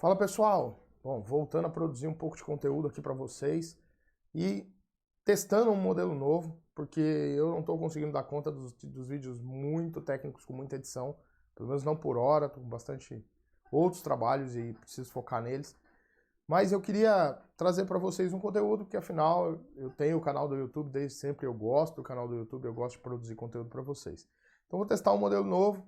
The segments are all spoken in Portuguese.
Fala pessoal, bom, voltando a produzir um pouco de conteúdo aqui para vocês e testando um modelo novo, porque eu não estou conseguindo dar conta dos vídeos muito técnicos, com muita edição, pelo menos não por hora, estou com bastante outros trabalhos e preciso focar neles. Mas eu queria trazer para vocês um conteúdo, porque afinal eu tenho o canal do YouTube desde sempre, eu gosto do canal do YouTube, eu gosto de produzir conteúdo para vocês. Então vou testar um modelo novo,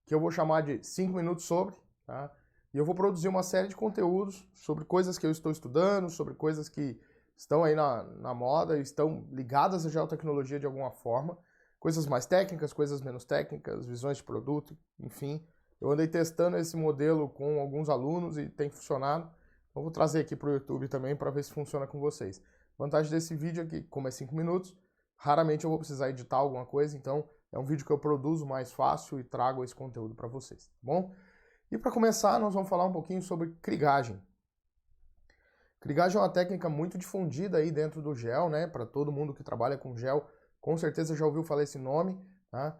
que eu vou chamar de 5 minutos sobre, tá? E eu vou produzir uma série de conteúdos sobre coisas que eu estou estudando, sobre coisas que estão aí na moda, estão ligadas à geotecnologia de alguma forma, coisas mais técnicas, coisas menos técnicas, visões de produto, enfim. Eu andei testando esse modelo com alguns alunos e tem funcionado. Então vou trazer aqui para o YouTube também para ver se funciona com vocês. A vantagem desse vídeo é que, como é 5 minutos, raramente eu vou precisar editar alguma coisa, então é um vídeo que eu produzo mais fácil e trago esse conteúdo para vocês, tá bom? E para começar, nós vamos falar um pouquinho sobre krigagem. Krigagem é uma técnica muito difundida aí dentro do gel, né? Para todo mundo que trabalha com gel, com certeza já ouviu falar esse nome, tá?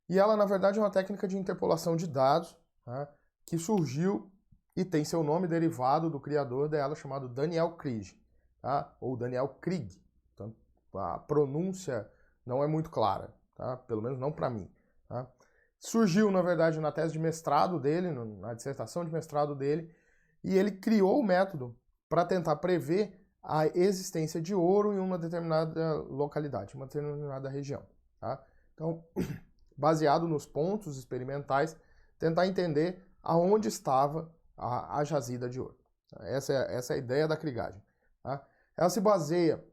E ela, na verdade, é uma técnica de interpolação de dados, tá? Que surgiu e tem seu nome derivado do criador dela, chamado Daniel Krieg, tá? Ou Daniel Krieg. Então, a pronúncia não é muito clara, tá? Pelo menos não para mim, tá? Surgiu, na verdade, na tese de mestrado dele, na dissertação de mestrado dele, e ele criou o método para tentar prever a existência de ouro em uma determinada localidade, uma determinada região, tá? Então, baseado nos pontos experimentais, tentar entender aonde estava a jazida de ouro. Essa é a ideia da krigagem, tá? Ela se baseia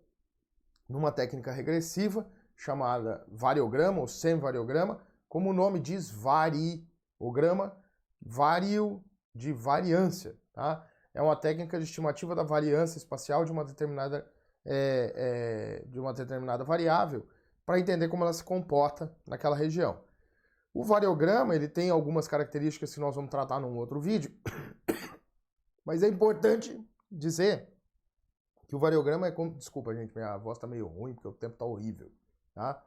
numa técnica regressiva chamada variograma ou semivariograma, como o nome diz, variograma, vario de variância, tá? É uma técnica de estimativa da variância espacial de uma determinada variável para entender como ela se comporta naquela região. O variograma ele tem algumas características que nós vamos tratar num outro vídeo, mas é importante dizer que o variograma é como... Desculpa, gente, minha voz está meio ruim porque o tempo está horrível, tá?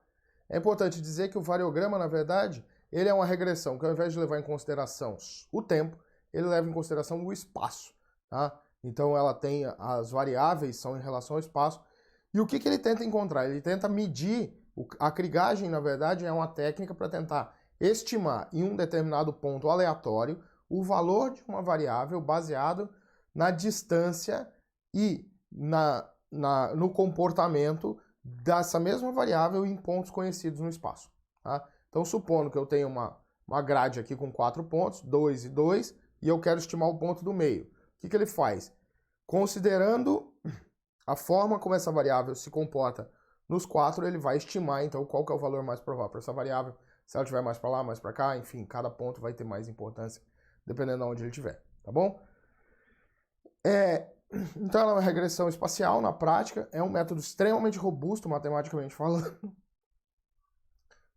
É importante dizer que o variograma, na verdade, ele é uma regressão que ao invés de levar em consideração o tempo, ele leva em consideração o espaço, tá? Então ela tem as variáveis são em relação ao espaço. E o que ele tenta encontrar? Ele tenta medir, a krigagem, na verdade, é uma técnica para tentar estimar em um determinado ponto aleatório o valor de uma variável baseado na distância e no comportamento dessa mesma variável em pontos conhecidos no espaço, tá? Então, supondo que eu tenho uma grade aqui com 4 pontos, 2 e 2, e eu quero estimar o ponto do meio. O que ele faz? Considerando a forma como essa variável se comporta nos 4, ele vai estimar, então, qual que é o valor mais provável para essa variável. Se ela estiver mais para lá, mais para cá, enfim, cada ponto vai ter mais importância, dependendo de onde ele estiver, tá bom? Então ela é uma regressão espacial, na prática, é um método extremamente robusto, matematicamente falando,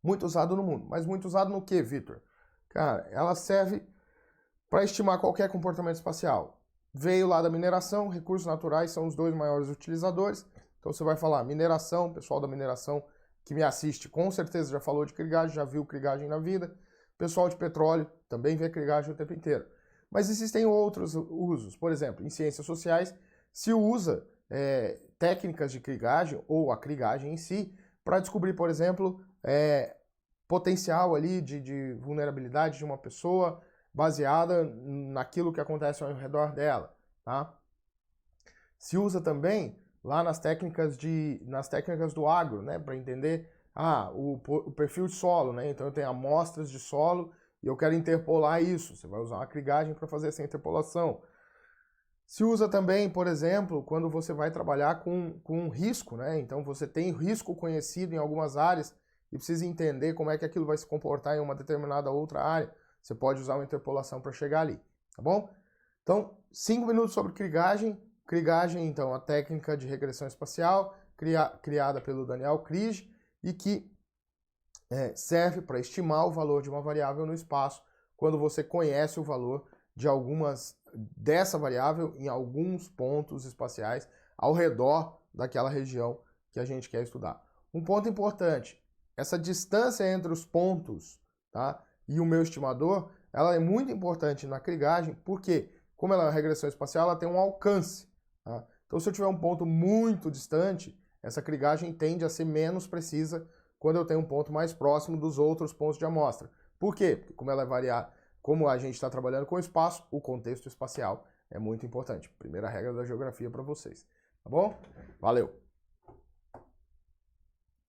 muito usado no mundo. Mas muito usado no que, Vitor? Cara, ela serve para estimar qualquer comportamento espacial. Veio lá da mineração, recursos naturais são os dois maiores utilizadores. Então você vai falar mineração, pessoal da mineração que me assiste com certeza já falou de krigagem, já viu krigagem na vida. Pessoal de petróleo também vê krigagem o tempo inteiro. Mas existem outros usos. Por exemplo, em ciências sociais se usa técnicas de krigagem, ou a krigagem em si, para descobrir, por exemplo, potencial ali de vulnerabilidade de uma pessoa baseada naquilo que acontece ao redor dela, tá? Se usa também lá nas técnicas do agro, né, para entender o perfil de solo, né? Então eu tenho amostras de solo e eu quero interpolar isso. Você vai usar uma krigagem para fazer essa interpolação. Se usa também, por exemplo, quando você vai trabalhar com risco, né? Então você tem risco conhecido em algumas áreas e precisa entender como é que aquilo vai se comportar em uma determinada outra área. Você pode usar uma interpolação para chegar ali, tá bom? Então, 5 minutos sobre krigagem. Krigagem, então, a técnica de regressão espacial criada pelo Daniel Krieg e que serve para estimar o valor de uma variável no espaço quando você conhece o valor dessa variável em alguns pontos espaciais ao redor daquela região que a gente quer estudar. Um ponto importante, essa distância entre os pontos, tá, e o meu estimador, ela é muito importante na krigagem, porque como ela é uma regressão espacial, ela tem um alcance. Tá? Então, se eu tiver um ponto muito distante, essa krigagem tende a ser menos precisa quando eu tenho um ponto mais próximo dos outros pontos de amostra. Por quê? Porque como ela é variar, como a gente está trabalhando com o espaço, o contexto espacial é muito importante. Primeira regra da geografia para vocês. Tá bom? Valeu!